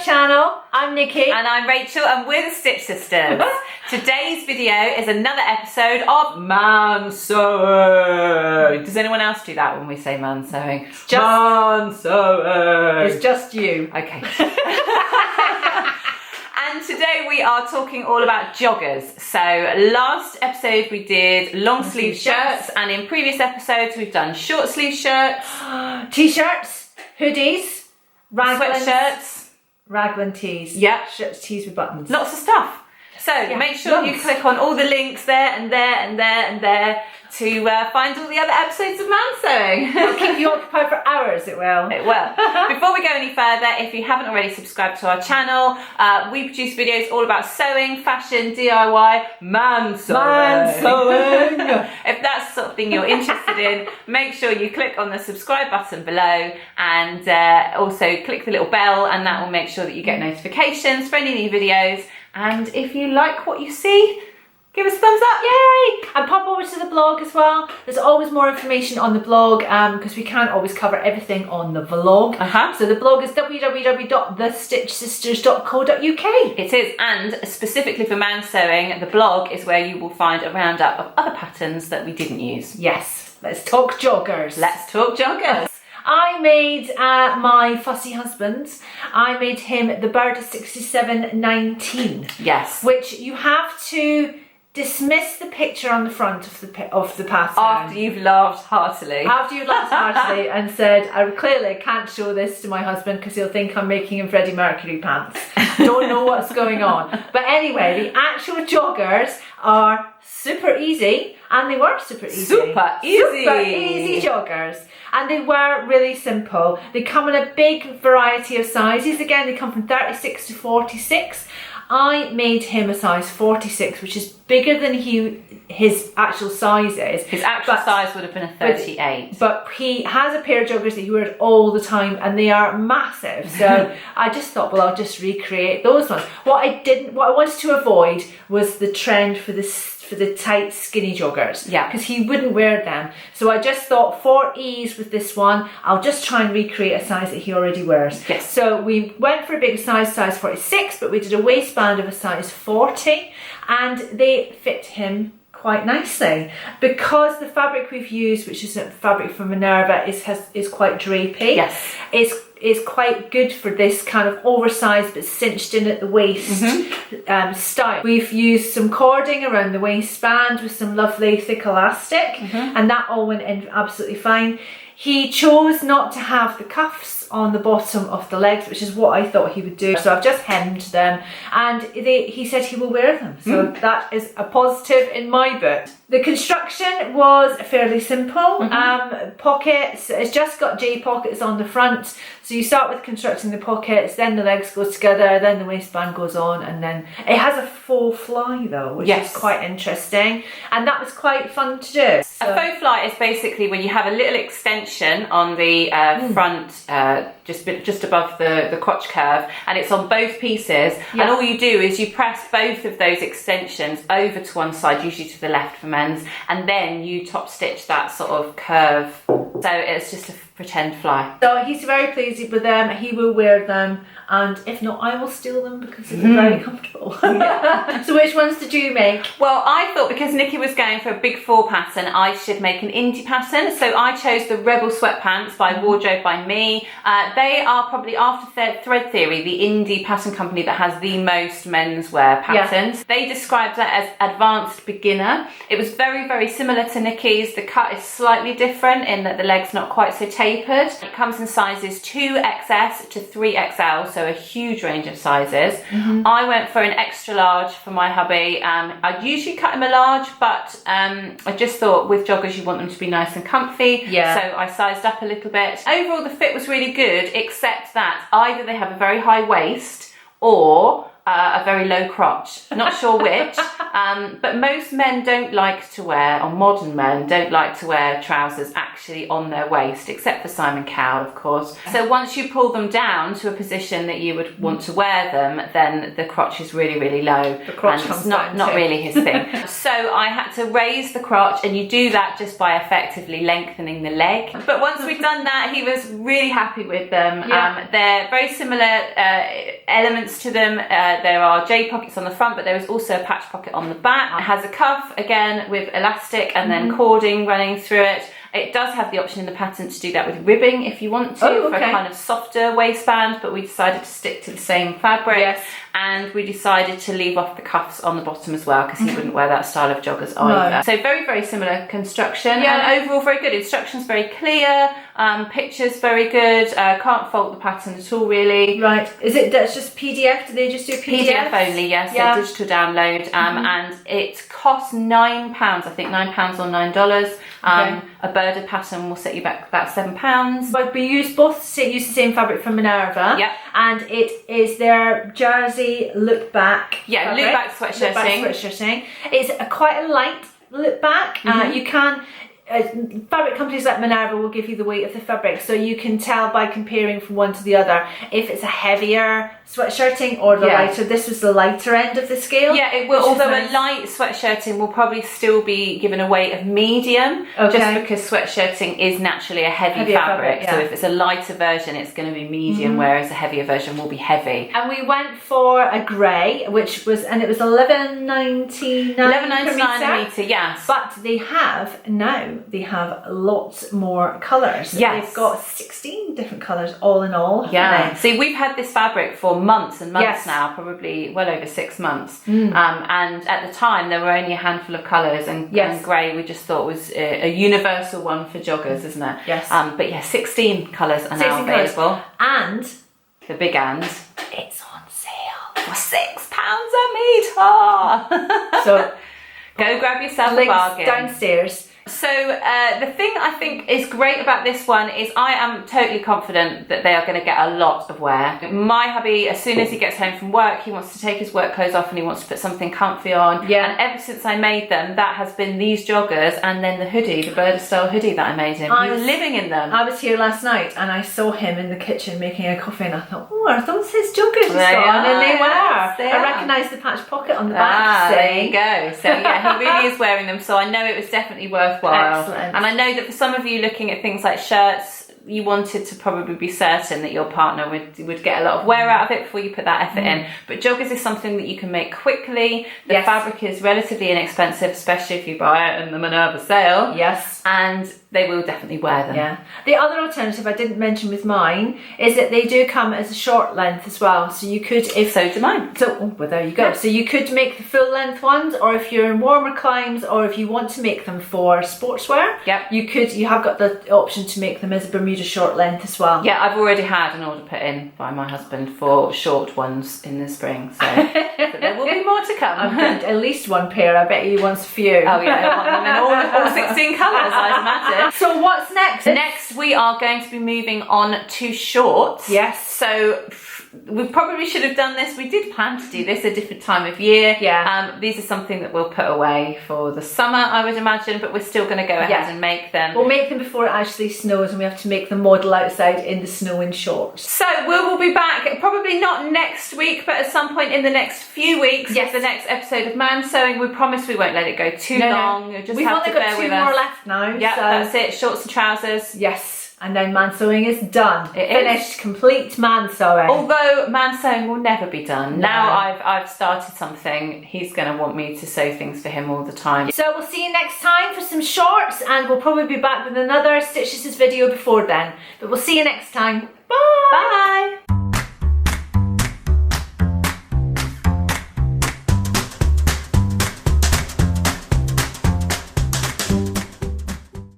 channel. I'm Nikki. And I'm Rachel, and we're the Stitch Sisters. Today's video is another episode of mansewing. Does anyone else do that when we say mansewing? Mansewing. It's just you. Okay. And today we are talking all about joggers. So last episode we did long sleeve shirts, and in previous episodes we've done short sleeve shirts, T-shirts, hoodies, sweatshirts, raglan tees. Yeah. Shirts, tees with buttons. lots of stuff. So make sure you click on all the links there and there and there and there to find all the other episodes of mansewing. It'll keep you occupied for hours, it will. It will. Before we go any further, if you haven't already subscribed to our channel, we produce videos all about sewing, fashion, DIY, mansewing. If that's the sort of thing you're interested in, make sure you click on the subscribe button below, and also click the little bell, and that will make sure that you get notifications for any new videos. And if you like what you see, give us a thumbs up. Yay! And pop over to the blog as well. There's always more information on the blog because we can't always cover everything on the vlog. So the blog is www.thestitchsisters.co.uk. It is, and specifically for mansewing, the blog is where you will find a roundup of other patterns that we didn't use. Yes, let's talk joggers. Let's talk joggers. I made my fussy husband, I made him the Burda 6719. Yes. Which you have to dismiss the picture on the front of the pattern. After you've laughed heartily. After you've laughed heartily and said, I clearly can't show this to my husband because he'll think I'm making him Freddie Mercury pants. Don't know what's going on. But anyway, the actual joggers are super easy, and they were super easy. Super easy joggers. And they were really simple. They come in a big variety of sizes. Again, they come from 36 to 46. I made him a size 46, which is bigger than his actual size is. His actual size would have been a 38. But he has a pair of joggers that he wears all the time, and they are massive. So I just thought, well, I'll just recreate those ones. What I wanted to avoid was the trend for the tight skinny joggers, because he wouldn't wear them. So I just thought, for ease with this one, I'll just try and recreate a size that he already wears. Yes. So we went for a big size 46, but we did a waistband of a size 40, and they fit him quite nicely because the fabric we've used, which is a fabric from Minerva, is quite drapey. Yes. Is quite good for this kind of oversized but cinched in at the waist style. We've used some cording around the waistband with some lovely thick elastic, and that all went in absolutely fine. He chose not to have the cuffs on the bottom of the legs, which is what I thought he would do. So I've just hemmed them, and he said he will wear them. So that is a positive in my book. The construction was fairly simple. Pockets, it's just got J pockets on the front. So you start with constructing the pockets, then the legs go together, then the waistband goes on, and then it has a faux fly though, which is quite interesting. And that was quite fun to do. So, a faux fly is basically when you have a little extension on the front, just above the crotch curve, and it's on both pieces, and all you do is you press both of those extensions over to one side, usually to the left for men's, and then you top stitch that sort of curve. So it's just a pretend fly. So he's very pleased with them. He will wear them, and if not, I will steal them because they're very comfortable. So which ones did you make? Well, I thought because Nikki was going for a big 4 pattern, I should make an indie pattern. So I chose the Joggers Sweatpants by Wardrobe by Me. They are probably, after Thread Theory, the indie pattern company that has the most menswear patterns. They described that as advanced beginner. It was very, very similar to Nikki's. The cut is slightly different in that the leg's not quite so tapered. It comes in sizes 2XS to 3XL, so a huge range of sizes. I went for an extra large for my hubby. I'd usually cut him a large, but I just thought with joggers you want them to be nice and comfy, so I sized up a little bit. Overall the fit was really good, except that either they have a very high waist or a very low crotch. Not sure which, but most men don't like to wear, or modern men don't like to wear trousers actually on their waist, except for Simon Cowell, of course. So once you pull them down to a position that you would want to wear them, then the crotch is really, really low. The crotch and comes it's not down too. really his thing. So I had to raise the crotch, and you do that just by effectively lengthening the leg. But once we'd done that, he was really happy with them. Yeah. They're very similar elements to them. There are J pockets on the front, but there is also a patch pocket on the back. It has a cuff, again, with elastic and then cording running through it. It does have the option in the pattern to do that with ribbing if you want to, for a kind of softer waistband, but we decided to stick to the same fabric. Yes. And we decided to leave off the cuffs on the bottom as well, because he wouldn't wear that style of joggers either. No. So very, very similar construction, and overall very good. Instructions very clear, pictures very good. Can't fault the pattern at all, really. Right. Is it that's just PDF? Do they just do PDF? PDF only, yes. Yeah. So digital download, and it costs £9. I think £9 or $9. A Burda pattern will set you back about £7. But we use the same fabric from Minerva. Yep. And it is their jersey look back. Yeah, fabric. look back sweatshirting. It's quite a light look back. You can. Fabric companies like Minerva will give you the weight of the fabric, so you can tell by comparing from one to the other if it's a heavier sweatshirting or the lighter. This was the lighter end of the scale. Yeah, it will. Although nice. A light sweatshirting will probably still be given a weight of medium, just because sweatshirting is naturally a heavier fabric. So if it's a lighter version, it's going to be medium, whereas a heavier version will be heavy. And we went for a grey, which was, and it was $11.99 a metre, yes. But they have lots more colours. Yes. They've got 16 different colours all in all. Yeah. See, we've had this fabric for months and months now, probably well over 6 months. And at the time, there were only a handful of colours, and grey we just thought was a universal one for joggers, isn't it? Yes. But yeah, 16 colours are now available. And the big and it's on sale for £6 a metre. So go grab yourself a bargain. Downstairs. So the thing I think is great about this one is I am totally confident that they are going to get a lot of wear. My hubby, as soon as he gets home from work, he wants to take his work clothes off and he wants to put something comfy on. Yeah. And ever since I made them, that has been these joggers and then the hoodie, the Burda style hoodie that I made him. He was living in them. I was here last night and I saw him in the kitchen making a coffee, and I thought, oh, are those his joggers he's got? And they were. I recognised the patch pocket on the back. There you go. So yeah, he really is wearing them. So I know it was definitely worthwhile. Excellent. And I know that for some of you looking at things like shirts, you wanted to probably be certain that your partner would get a lot of wear out of it before you put that effort in. But joggers is something that you can make quickly. The fabric is relatively inexpensive, especially if you buy it in the Minerva sale. Yes. And they will definitely wear them. Yeah. The other alternative I didn't mention with mine is that they do come as a short length as well. So you could, so do mine. So, well, there you go. Yeah. So you could make the full length ones, or if you're in warmer climes, or if you want to make them for sportswear, you have got the option to make them as a Bermuda short length as well. Yeah, I've already had an order put in by my husband for short ones in the spring, so there will be more to come. I've got at least one pair. I bet he wants a few. Oh yeah, I want them in all 16 colours, I'd imagine. So what's next? Next, we are going to be moving on to shorts. Yes. So we probably should have done this. We did plan to do this a different time of year. Yeah. These are something that we'll put away for the summer, I would imagine, but we're still going to go ahead and make them. We'll make them before it actually snows, and we have to make the model outside in the snow in shorts. So we will be back, probably not next week, but at some point in the next few weeks with the next episode of Mansewing. We promise we won't let it go too long. You'll just We've have only to got bear 2 with more us. left now. Yeah, so that's it. Shorts and trousers. Yes. And then mansewing is done. Finished, complete mansewing. Although mansewing will never be done. No. Now I've started something, he's going to want me to sew things for him all the time. So we'll see you next time for some shorts, and we'll probably be back with another Stitches video before then. But we'll see you next time. Bye! Bye!